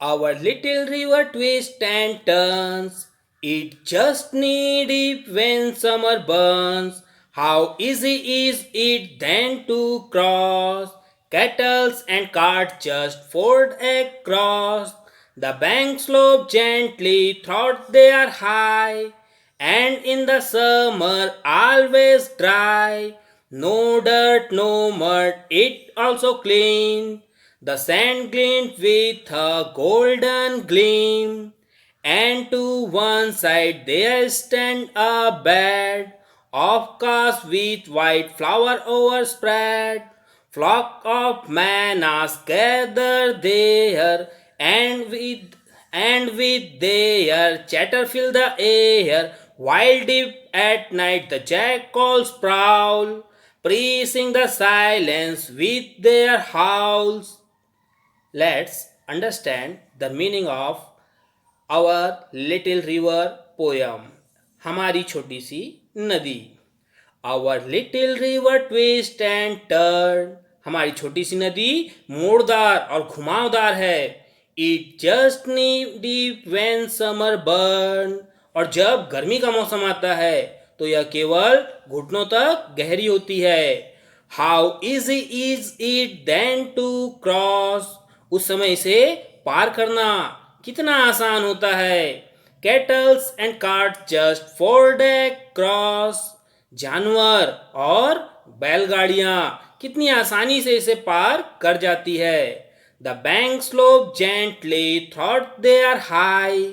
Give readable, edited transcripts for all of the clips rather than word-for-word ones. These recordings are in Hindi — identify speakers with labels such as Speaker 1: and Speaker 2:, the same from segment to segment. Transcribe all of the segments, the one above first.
Speaker 1: Our little river twists and turns. It just knee deep when summer burns. How easy is it then to cross? Kettles and carts just ford across. The bank slope gently, thought they are high, and in the summer always dry. No dirt, no mud, it also clean. The sand gleamed with a golden gleam, and to one side there stand a bed of cast with white flower overspread. Flock of manas gather there, and with their chatter fill the air. While deep at night the jackals prowl, piercing the silence with their howls. Let's understand the meaning of our little river poem. हमारी छोटी सी नदी. Our little river twist and turn. हमारी छोटी सी नदी मोड़दार और घुमावदार है. It just knee deep when summer burn. और जब गर्मी का मौसम आता है तो यह केवल घुटनों तक गहरी होती है. How easy is it then to cross. उस समय इसे पार करना कितना आसान होता है. Kettles and carts just ford across. जानवर और बैलगाड़ियां कितनी आसानी से इसे पार कर जाती है. The bank slope gently though they are high.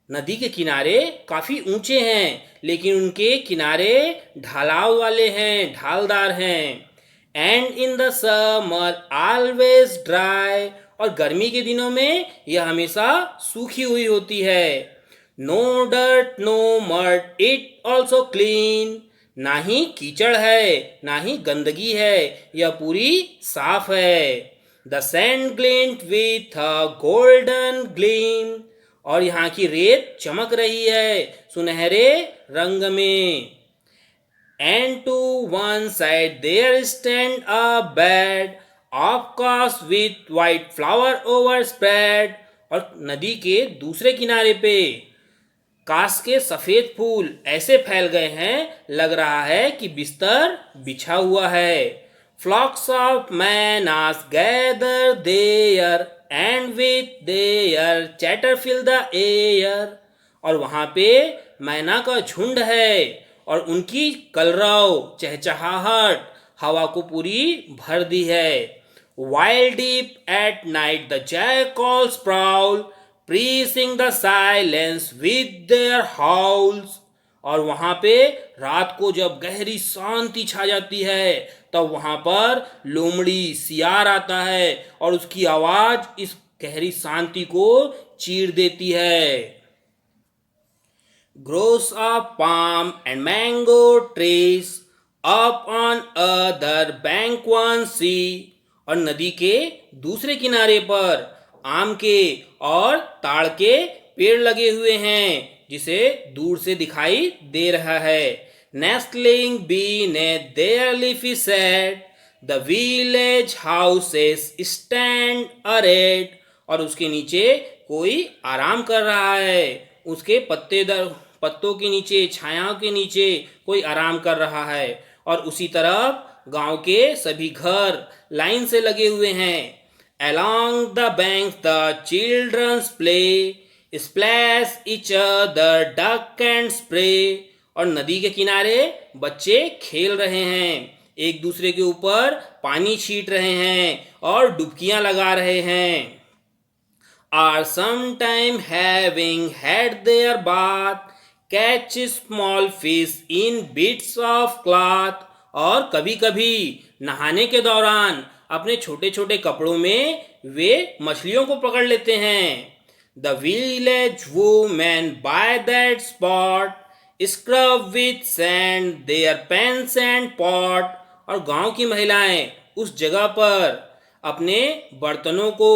Speaker 1: नदी के किनारे काफी ऊंचे हैं लेकिन उनके किनारे ढालाव वाले हैं, ढालदार हैं. And in the summer always dry. और गर्मी के दिनों में यह हमेशा सूखी हुई होती है. No dirt no mud it also clean. ना ही कीचड़ है ना ही गंदगी है, यह पूरी साफ है. The sand glint with a golden gleam. और यहाँ की रेत चमक रही है सुनहरे रंग में. And to one side there stand a bed of kash with white flower overspread. और नदी के दूसरे किनारे पे काश के सफेद फूल ऐसे फैल गए हैं लग रहा है कि बिस्तर बिछा हुआ है. Flocks of mynahs gather there and with their chatter fill the air. और वहां पे मैना का झुंड है और उनकी कलरव चहचहाहट हवा को पूरी भर दी है. While deep at night the jackals prowl, piercing the silence with their howls. और वहां पे रात को जब गहरी शांति छा जाती है तब वहां पर लोमड़ी सियार आता है और उसकी आवाज इस गहरी शांति को चीर देती है. Groves of palm and mango trees up on other bank one see. और नदी के दूसरे किनारे पर आम के और ताड़ के पेड़ लगे हुए हैं जिसे दूर से दिखाई दे रहा है. Nestling beneath their leafy shade, the village houses stand arrayed. और उसके नीचे कोई आराम कर रहा है. उसके पत्तों के नीचे, छायाओं के नीचे कोई आराम कर रहा है. और उसी तरफ गांव के सभी घर लाइन से लगे हुए हैं. Along the banks the children play, splash each other duck and spray. और नदी के किनारे बच्चे खेल रहे हैं, एक दूसरे के ऊपर पानी छींट रहे हैं और डुबकियां लगा रहे हैं. Are sometime having had their bath, catch small fish in bits of cloth. और कभी कभी नहाने के दौरान अपने छोटे छोटे कपड़ों में वे मछलियों को पकड़ लेते हैं. The village women by that spot scrub with sand their pans and pot. और गांव की महिलाएं उस जगह पर अपने बर्तनों को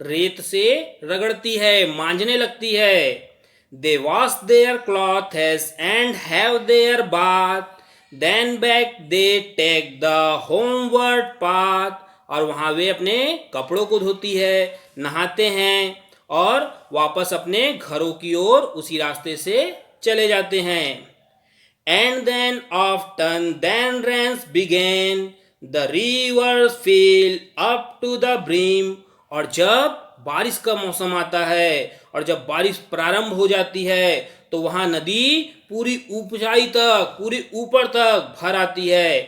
Speaker 1: रेत से रगड़ती है, मांजने लगती है. They wash their clothes and have their bath, then back they take the homeward path. और वहां वे अपने कपड़ों को धोती है, नहाते हैं और वापस अपने घरों की ओर उसी रास्ते से चले जाते हैं। And then often then rains begin the rivers fill up to the brim. और जब बारिश का मौसम आता है और जब बारिश प्रारंभ हो जाती है तो वहां नदी पूरी ऊंचाई तक, पूरी ऊपर तक भर आती है।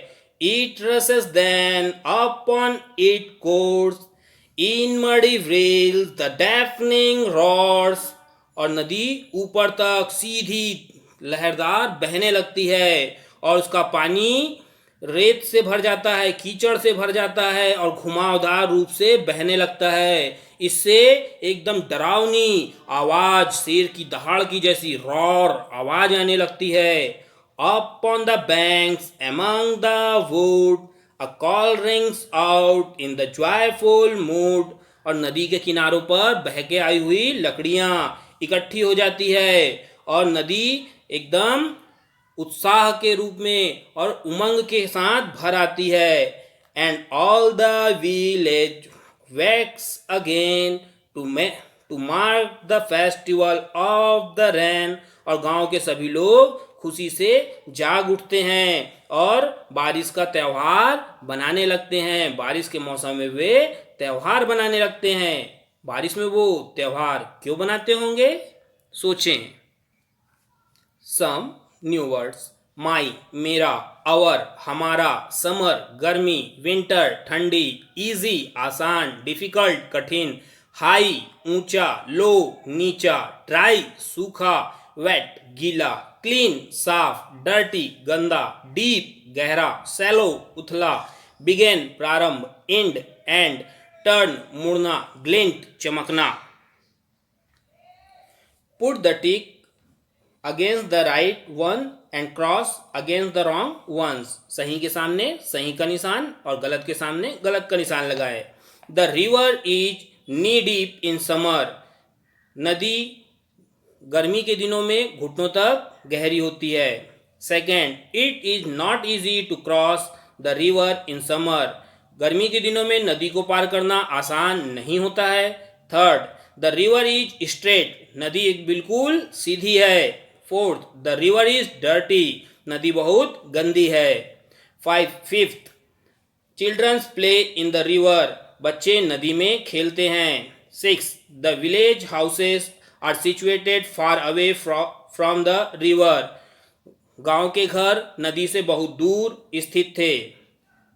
Speaker 1: It rushes then upon its course in muddy reels the deafening roars. और नदी ऊपर तक सीधी लहरदार बहने लगती है और उसका पानी रेत से भर जाता है, कीचड़ से भर जाता है और घुमावदार रूप से बहने लगता है। इससे एकदम डरावनी आवाज, शेर की दहाड़ की जैसी रॉर आवाज आने लगती है। Up on the banks among the wood a call rings out in the joyful mood. और नदी के किनारों पर बहके आई हुई लकड़ियां इकट्ठी हो जाती है और नदी एकदम उत्साह के रूप में और उमंग के साथ भर आती है। And all the village wakes again to mark the festival of the rain. और गांव के सभी लोग खुशी से जाग उठते हैं और बारिश का त्योहार बनाने लगते हैं। बारिश के मौसम में वे त्योहार बनाने लगते हैं। बारिश में वो त्योहार क्यों बनाते होंगे, सोचें। Some new words. माई मेरा, आवर हमारा, समर गर्मी, विंटर ठंडी, इजी आसान, डिफिकल्ट कठिन, हाई ऊंचा, लो नीचा, ड्राई सूखा, वेट गीला, क्लीन साफ, डर्टी गंदा, डीप गहरा, सैलो उथला, बिगेन प्रारंभ, एंड एंड, टर्न मुड़ना, ग्लिंट चमकना। Put the tick against the right one and cross against the wrong ones. सही के सामने सही का निशान और गलत के सामने गलत का निशान लगाए। The river is knee deep in summer. नदी गर्मी के दिनों में घुटनों तक गहरी होती है। Second, it is not easy to cross the river in summer. गर्मी के दिनों में नदी को पार करना आसान नहीं होता है। Third, the river is straight. नदी एक बिल्कुल सीधी है। Fourth, the river is dirty. नदी बहुत गंदी है। Fifth, childrens play in the river. बच्चे नदी में खेलते हैं। Six, the village houses are situated far away from the river. गांव के घर नदी से बहुत दूर स्थित थे।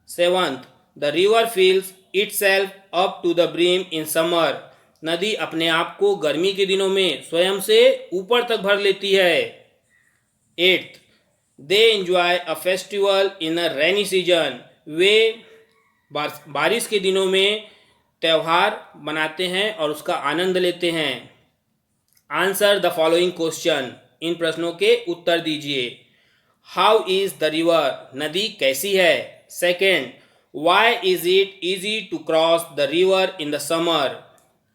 Speaker 1: Seventh, the river fills itself up to the brim in summer. नदी अपने आप को गर्मी के दिनों में स्वयं से ऊपर तक भर लेती है। Eighth, they enjoy a festival in a rainy season. वे बारिश के दिनों में त्यौहार मनाते हैं और उसका आनंद लेते हैं। Answer the following question. इन प्रश्नों के उत्तर दीजिए। How is the river. नदी कैसी है। Second, why is it easy to cross the river in the summer.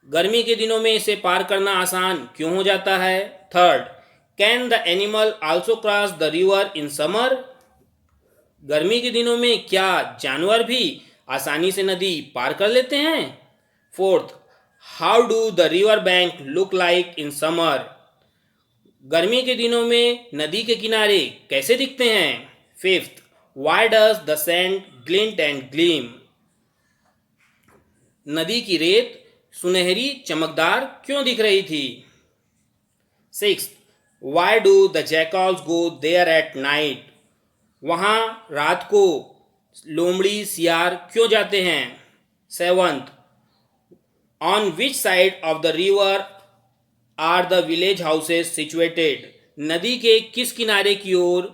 Speaker 1: गर्मी के दिनों में इसे पार करना आसान क्यों हो जाता है। Third, can the animal also cross the river in summer. गर्मी के दिनों में क्या जानवर भी आसानी से नदी पार कर लेते हैं। Fourth, how do the river bank look like in summer. गर्मी के दिनों में नदी के किनारे कैसे दिखते हैं। Fifth, why does the sand glint and gleam. नदी की रेत सुनहरी चमकदार क्यों दिख रही थी। Sixth, why do the jackals go there at night. वहाँ रात को लोमड़ी सियार क्यों जाते हैं। Seventh, on which side of the river are the village houses situated. नदी के किस किनारे की ओर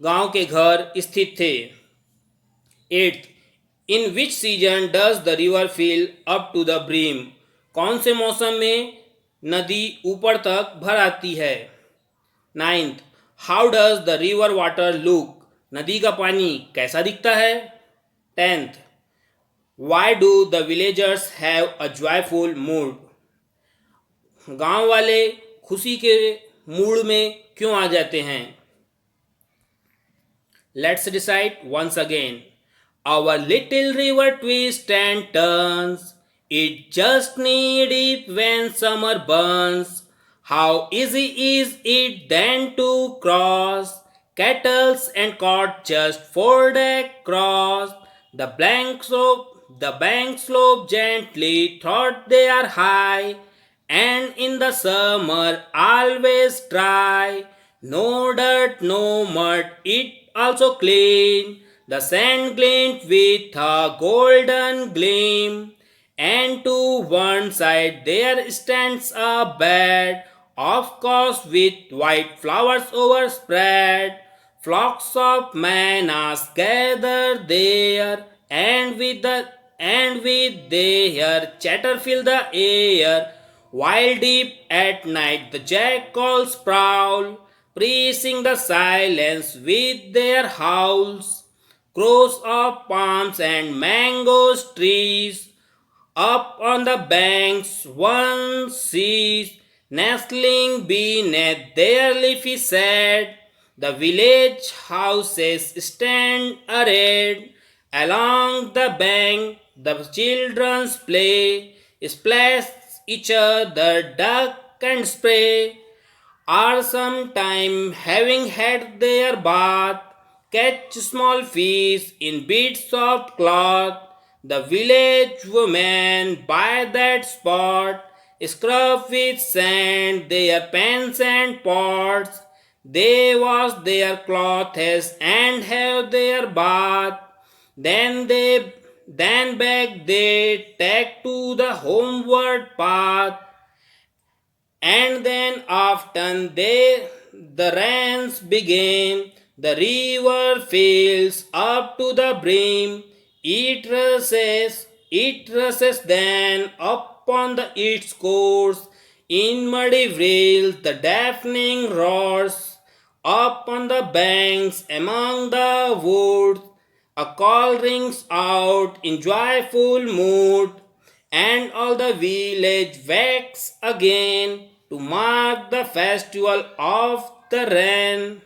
Speaker 1: गांव के घर स्थित थे। Eighth, in which season does the river fill up to the brim. कौन से मौसम में नदी ऊपर तक भर आती है। Ninth, how does the river water look. नदी का पानी कैसा दिखता है। Tenth, Y do the villagers have a joyful mood. गांव वाले खुशी के मूड में क्यों आ जाते हैं। Let's decide once again. Our little river twist and turns It just knee deep when summer burns. How easy is it then to cross? Kettles and cot just fold across. The bank slope gently, thought they are high, and in the summer always dry. No dirt, no mud, it also clean. The sand gleamed with a golden gleam, and to one side there stands a bed, of course with white flowers overspread. Flocks of manas gather there, and with their chatter fill the air. While deep at night the jackals prowl, piercing the silence with their howls. Crows of palms and mango trees, up on the banks one sees, nestling beneath their leafy shade. The village houses stand arrayed along the bank. The children play, splash each other, duck and spray, or sometime having had their bath, catch small fish in bits of cloth. The village women by that spot scrub with sand their pans and pots. They wash their clothes and have their bath. Then back they take to the homeward path, and then often the rains begin. The river fills up to the brim. It rushes then upon its course. In muddy rills the deafening roars. Up on the banks among the woods, a call rings out in joyful mood, and all the village wakes again to mark the festival of the rain.